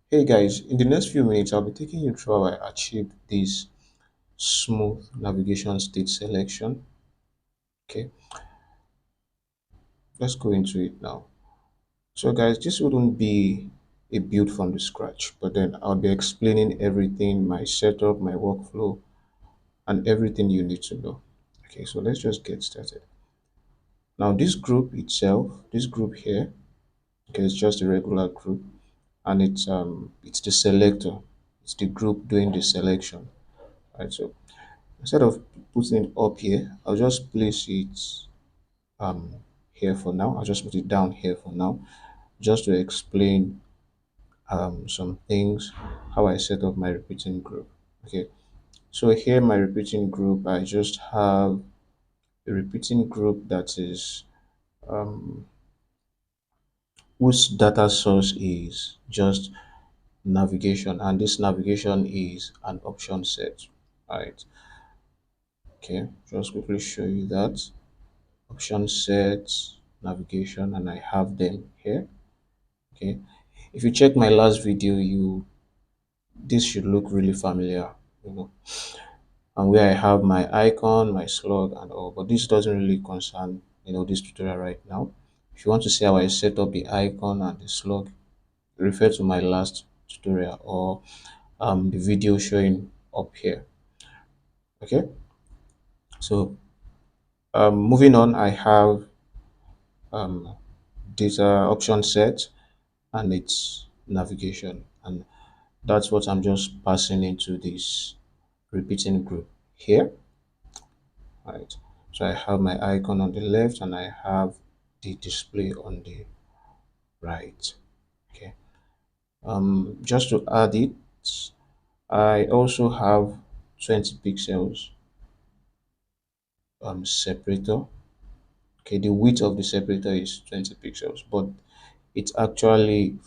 Hey guys, in the next few minutes, I'll be taking you through how I achieved this smooth navigation state selection. Okay, let's go into it now. So, guys, this wouldn't be a build from the scratch, but then I'll be explaining everything, my setup, my workflow, and everything you need to know. Okay, so let's just get started. Now, this group itself, this group here, okay, it's just a regular group, and it's the selector, it's the group doing the selection, right? So instead of putting it up here, I'll just place it um here for now. I'll just put it down here for now, just to explain some things, how I set up my repeating group. Okay, so here my repeating group, I just have a repeating group that is um, whose data source is just navigation, and this navigation is an option set. Right. Okay, just quickly show you that. Option sets, navigation, and I have them here. Okay, if you check my last video, you this should look really familiar, you know, and where I have my icon, my slug, and all. But this doesn't really concern this tutorial right now. If you want to see how I set up the icon and the slug, refer to my last tutorial or the video showing up here. Okay, so moving on, I have um, data option set and its navigation, and that's what I'm just passing into this repeating group here, right? So I have my icon on the left and I have the display on the right. Okay. Just to add it, I also have 20 pixels separator. Okay, the width of the separator is 20 pixels, but it's actually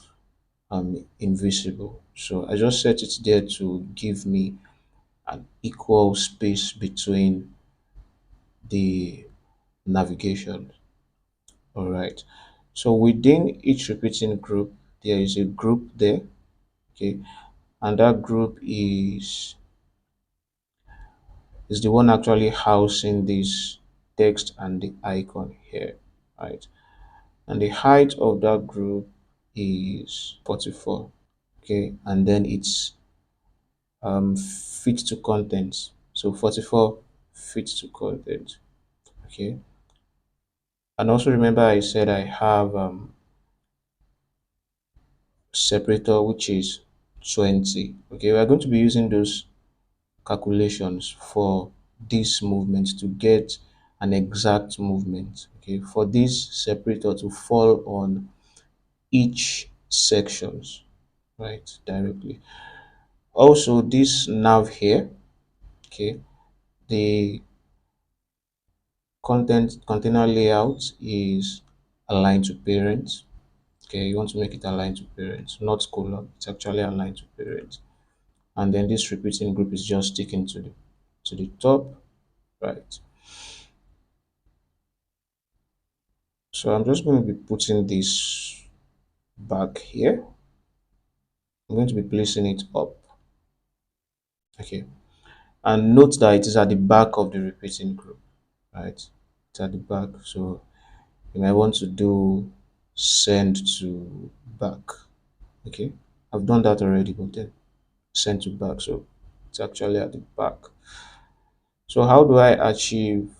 invisible. So I just set it there to give me an equal space between the navigation. All right. So within each repeating group, there is a group there. Okay. And that group is the one actually housing this text and the icon here. Right. And the height of that group is 44. Okay. And then it's fit to content. So 44 fits to content. Okay. And also remember I said I have separator which is 20. Okay, we are going to be using those calculations for this movement to get an exact movement. Okay, for this separator to fall on each sections, right, directly. Also this nav here, okay, the container layout is aligned to parent. Okay, you want to make it aligned to parent, not column. It's actually aligned to parent. And then this repeating group is just sticking to the top, right? So I'm just going to be putting this back here. I'm going to be placing it up. Okay, and note that it is at the back of the repeating group, right? It's at the back, so you might want to do send to back. Okay, I've done that already, but then send to back, so it's actually at the back. So how do I achieve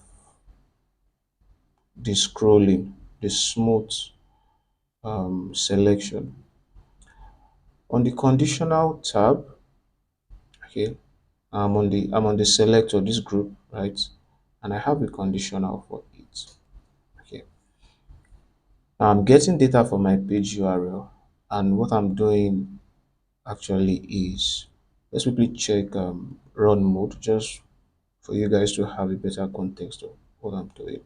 the scrolling, the smooth selection? On the conditional tab, okay, I'm on the selector, this group, right? And I have a conditional for it. Okay. Now I'm getting data for my page URL, and what I'm doing actually is, let's quickly check run mode just for you guys to have a better context of what I'm doing.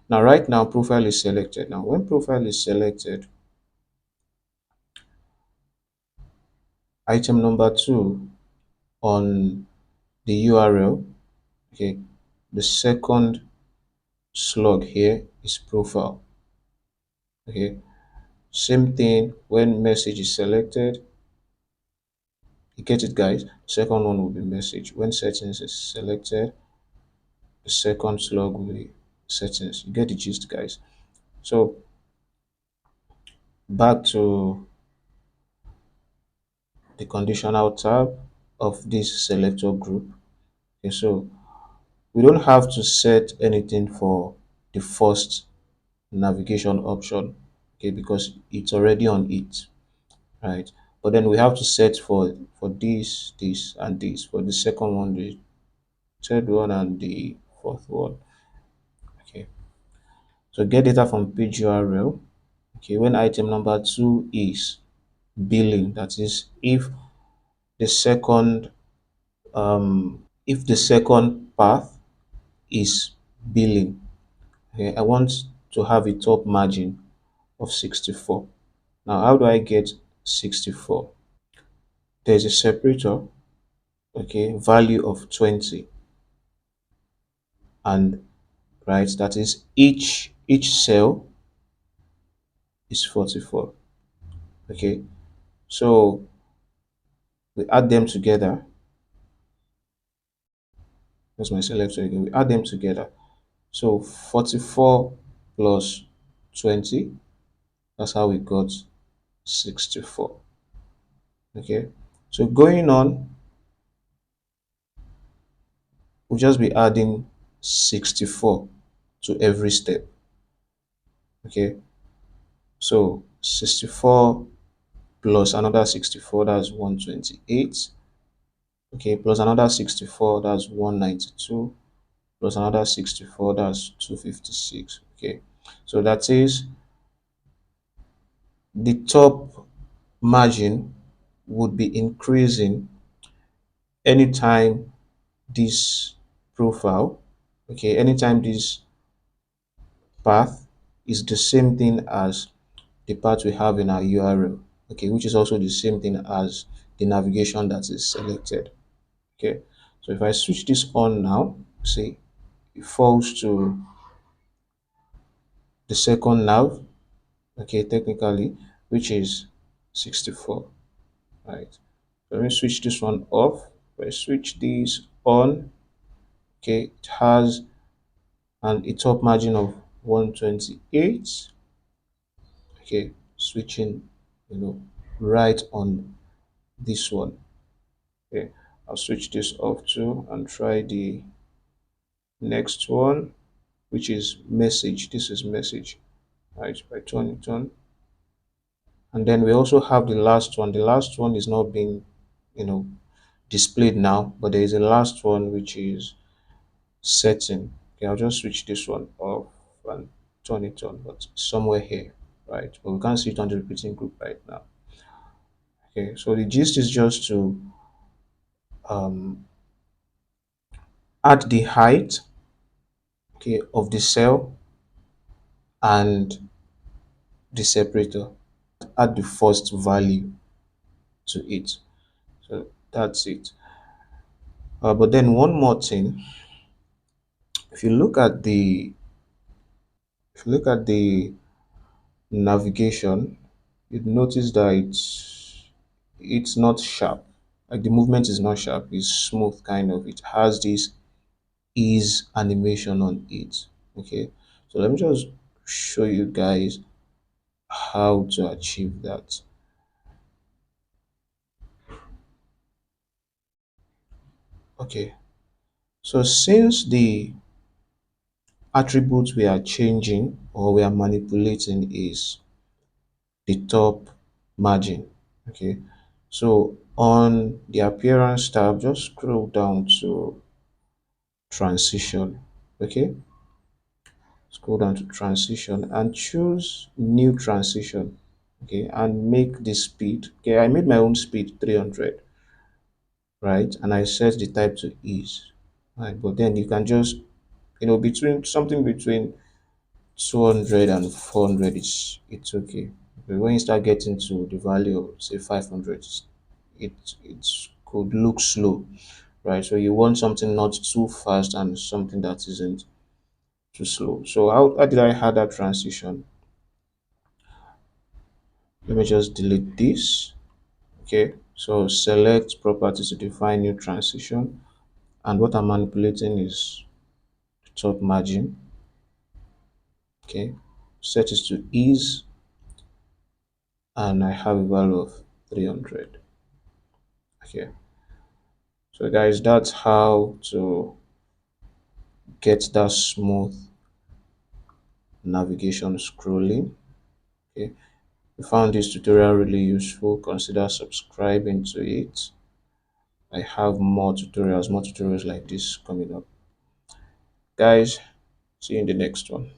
Now right now profile is selected. Now when profile is selected, item number 2 on the URL, okay, the second slug here is profile. Okay, same thing when message is selected, You get it, guys? Second one will be message. When settings is selected, the second slug will be settings. You get the gist, guys. So back to the conditional tab of this selector group. Okay, so we don't have to set anything for the first navigation option, okay, because it's already on it, right? But then we have to set for this and this, for the second one, the third one, and the fourth one. Okay, so get data from page URL. Okay, when item number 2 is billing, that is the second if the second path is billing. Okay, I want to have a top margin of 64. Now, how do I get 64? There's a separator, okay, value of 20, and right, that is each cell is 44. Okay, so we add them together. That's my selector again. We add them together. So 44 plus 20, that's how we got 64. Okay, so going on, we'll just be adding 64 to every step. Okay, so 64 plus another 64, that's 128. Okay, plus another 64, that's 192. Plus another 64, that's 256. Okay, so that is the top margin would be increasing anytime this profile, okay, anytime this path is the same thing as the path we have in our URL, okay, which is also the same thing as the navigation that is selected. Okay, so if I switch this on now, see, it falls to the second nav, okay, technically, which is 64, right? So let me switch this one off. If I switch this on, okay, it has a top margin of 128. Okay, switching, right on this one. Okay, I'll switch this off too and try the next one, which is message. This is message, right? If I turn it on, and then we also have the last one. The last one is not being, you know, displayed now, but there is a last one which is setting. Okay, I'll just switch this one off and turn it on, but somewhere here, right? But we can't see it on the repeating group right now. Okay, so the gist is just to um, add the height, okay, of the cell and the separator. Add the first value to it. So that's it. But then one more thing, if you look at the navigation, you notice that it's not sharp. Like the movement is not sharp, it's smooth kind of. It has this ease animation on it. Okay, so let me just show you guys how to achieve that. Okay, so since the attributes we are changing or we are manipulating is the top margin, okay, so on the appearance tab, just scroll down to transition. Okay, scroll down to transition and choose new transition. Okay, and make the speed. Okay, I made my own speed 300, right? And I set the type to ease, right? But then you can just, between something between 200 and 400, it's okay. But when you start getting to the value of say 500, it it could look slow, right? So you want something not too fast and something that isn't too slow. So how did I add that transition? Let me just delete this. Okay, So select property to define new transition, and what I'm manipulating is the top margin. Okay, set it to ease, and I have a value of 300. Okay, so guys, that's how to get that smooth navigation scrolling. Okay, if you found this tutorial really useful, consider subscribing to it. I have more tutorials like this coming up. Guys, see you in the next one.